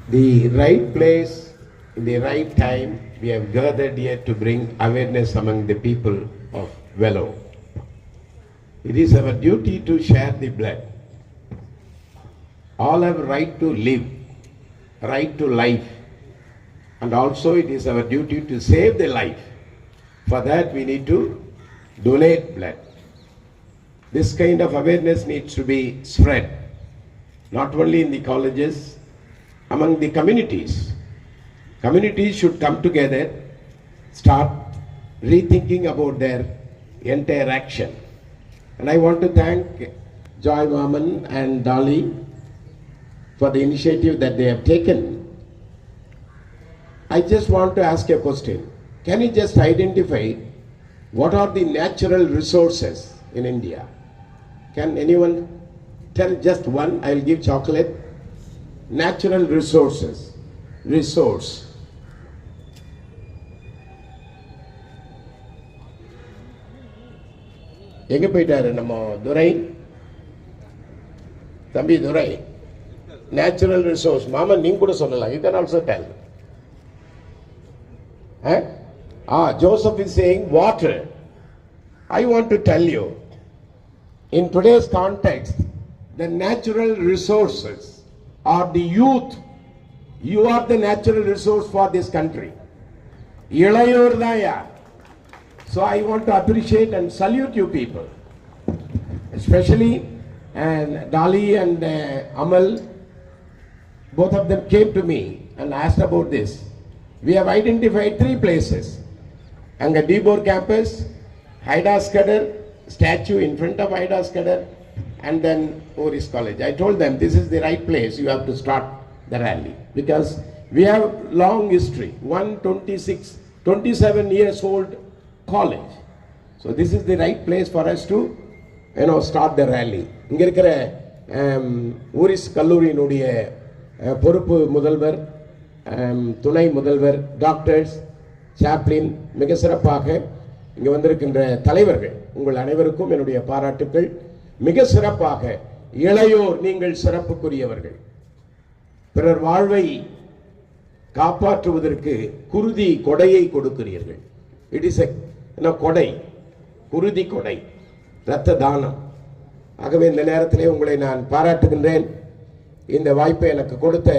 The right place, in the right time, we have gathered here to bring awareness among the people of Velo. It is our duty to share the blood. All have right to live, right to life, and also it is our duty to save the life. For that we need to donate blood. This kind of awareness needs to be spread, not only in the colleges, among the communities. Communities should come together, start rethinking about their entire action. And I want to thank Joy Vaman and Dolly for the initiative that they have taken. I just want to ask a question. Can you just identify what are the natural resources in India? Can anyone tell just one? I will give chocolate. Natural resources. Resource. எங்க போயிட்டாரு நம்ம துரை தம்பி துரை natural resource மாமா நீங்க கூட சொல்லலாம் you can also tell Joseph is saying water. I want to tell you in today's context the natural resources are the youth. You are the natural resource for this country. இளையோர் தான்யா. So I want to appreciate and salute you people, especially and Dali and Amal, both of them came to me and asked about this. We have identified 3 places. Anga Dibor campus, Haida Skadar statue in front of Haida Skadar, and then Oris College. I told them this is the right place. You have to start the rally because we have long history. 27 years old college. So this is the right place for us to start the rally. இங்க இருக்கிற ஊரிஸ் கல்லூரியினுடைய பொறுப்பு முதல்வர், துணை முதல்வர், doctors, Chaplin மிக சிறப்பாக இங்க வந்திருக்கின்ற தலைவர்கள் உங்கள் அனைவருக்கும் என்னுடைய பாராட்டுக்கள். மிக சிறப்பாக இளையோர் நீங்கள் சிறப்புக்குரியவர்கள். பிறர் வாழ்வை காப்பாற்றுவதற்கு குருதி கொடையை கொடுக்கிறீர்கள். இட் இஸ் கொடை, குருதி கொடை, இரத்த தானம். ஆகவே இந்த நேரத்திலே உங்களை நான் பாராட்டுகின்றேன். இந்த வாய்ப்பை எனக்கு கொடுத்த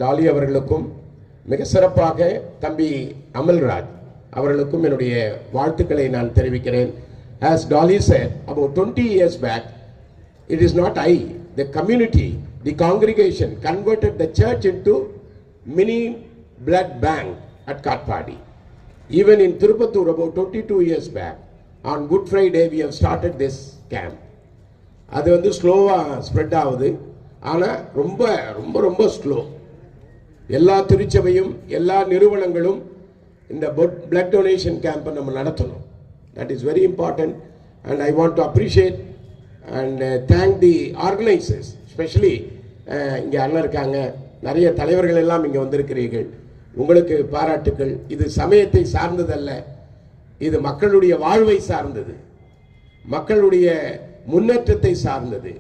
டாலி அவர்களுக்கும் மிக சிறப்பாக தம்பி அமல்ராஜ் அவர்களுக்கும் என்னுடைய வாழ்த்துக்களை நான் தெரிவிக்கிறேன். As Dolly said, about 20 years back, it is not I, the community, the congregation converted the church into mini blood bank at Katpadi. Even in Tirupattur about 22 years back, on Good Friday we have started this camp. அது வந்து ஸ்லோவா spread ஆகுது. ஆனால் ரொம்ப ரொம்ப ரொம்ப slow. எல்லா திருச்சபையும் எல்லா நிறுவனங்களும் இந்த பிளட் டொனேஷன் கேம்பை நம்ம நடத்தணும். That is very important and I want to appreciate and thank the organizers, especially இங்கே அண்ணன் இருக்காங்க, நிறைய தலைவர்கள் எல்லாம் இங்கே வந்திருக்கிறீர்கள். உங்களுக்கு பாராட்டுக்கள். இது சமயத்தை சார்ந்ததல்ல, இது மக்களுடைய வாழ்வை சார்ந்தது, மக்களுடைய முன்னேற்றத்தை சார்ந்தது.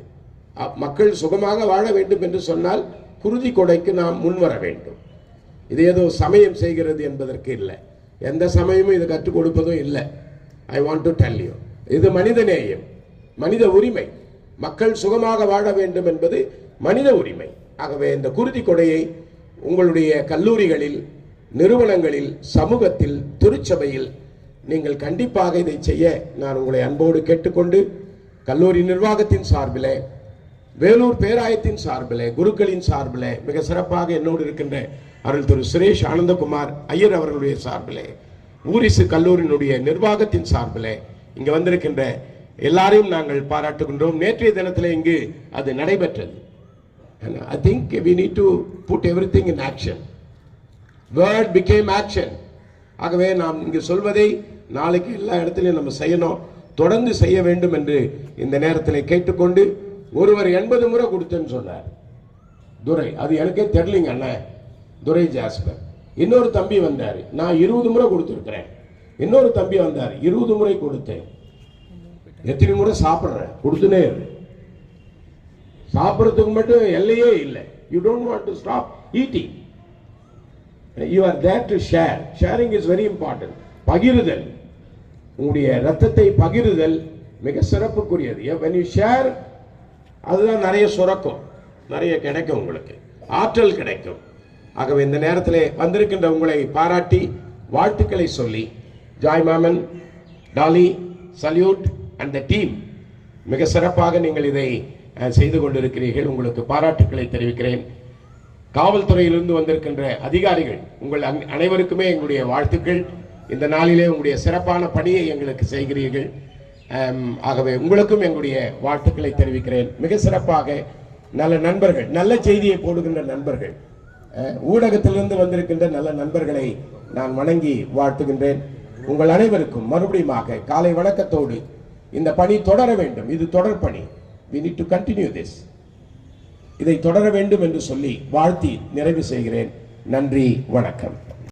மக்கள் சுகமாக வாழ வேண்டும் என்று சொன்னால் குருதி கொடைக்கு நாம் முன்வர வேண்டும். இது ஏதோ சமயம் செய்கிறது என்பதற்கு இல்லை, எந்த சமயமும் இது கற்றுக் கொடுப்பதும் இல்லை. I want to tell you, இது மனித நேயம், மனித உரிமை. மக்கள் சுகமாக வாழ வேண்டும் என்பது மனித உரிமை. ஆகவே இந்த குருதி கொடையை உங்களுடைய கல்லூரிகளில், நிறுவனங்களில், சமூகத்தில், திருச்சபையில் நீங்கள் கண்டிப்பாக இதை செய்ய நான் உங்களை அன்போடு கேட்டுக்கொண்டு கல்லூரி நிர்வாகத்தின் சார்பிலே, வேலூர் பேராயத்தின் சார்பிலே, குருக்களின் சார்பிலே, மிக சிறப்பாக என்னோடு இருக்கின்ற அருள் திரு சுரேஷ் ஆனந்தகுமார் ஐயர் அவர்களுடைய சார்பிலே, ஊரிசு கல்லூரியினுடைய நிர்வாகத்தின் சார்பிலே இங்கு வந்திருக்கின்ற எல்லாரையும் நாங்கள் பாராட்டுகின்றோம். நேற்றைய தினத்தில் இங்கு அது நடைபெற்றது. I think we need to put everything in action. Word became action. ஆகவே நாம் இங்கு சொல்வதை நாளைக்கு எல்லா இடத்திலும் நம்ம செய்யணும், தொடர்ந்து செய்ய வேண்டும் என்று இந்த நேரத்தில் கேட்டுக்கொண்டு, ஒருவர் 80 முறை கொடுத்தேன்னு சொன்னார் துரை, அது எனக்கே தெரியலிங்க அண்ணன், துரை ஜாஸ்பர். இன்னொரு தம்பி வந்தார், நான் 20 முறை கொடுத்துருக்கிறேன். இன்னொரு தம்பி வந்தார், 20 முறை கொடுத்தேன். எத்தனை முறை சாப்பிட்றேன், கொடுத்துனே இரு. சாப்பிட்றதுக்கு மட்டும் எல்லையே இல்லை. You don't want to stop eating. You are there to share. Sharing is very important. பகிருதல், உங்களுடைய ரத்தத்தை பகிருதல் மிக சிறப்புக்குரியது. When you share, அதுதான் நிறைய சுரக்கும், நிறைய கிடைக்கும், உங்களுக்கு ஆற்றல் கிடைக்கும். ஆகவே இந்த நேரத்தில் வந்திருக்கின்ற உங்களை பாராட்டி வாழ்த்துக்களை சொல்லி, Joy Maman, Dolly, salute and the team, மிக சிறப்பாக நீங்கள் இதை செய்து கொண்டிருக்கிறீர்கள். உங்களுக்கு பாராட்டுக்களை தெரிவிக்கிறேன். காவல்துறையிலிருந்து வந்திருக்கின்ற அதிகாரிகள், உங்கள் அனைவருக்குமே எங்களுடைய வாழ்த்துக்கள். இந்த நாளிலே உங்களுடைய சிறப்பான பணியை எங்களுக்கு செய்கிறீர்கள். ஆகவே உங்களுக்கும் எங்களுடைய வாழ்த்துக்களை தெரிவிக்கிறேன். மிக சிறப்பாக நல்ல நண்பர்கள், நல்ல செய்தியை போடுகின்ற நண்பர்கள், ஊடகத்திலிருந்து வந்திருக்கின்ற நல்ல நண்பர்களை நான் வணங்கி வாழ்த்துகின்றேன். உங்கள் அனைவருக்கும் மறுபடியுமாக காலை வணக்கத்தோடு இந்த பணி தொடர வேண்டும். இது தொடர் பணி. We need to continue this. இதை தொடர வேண்டும் என்று சொல்லி வாழ்த்தி நிறைவு செய்கிறேன். நன்றி, வணக்கம்.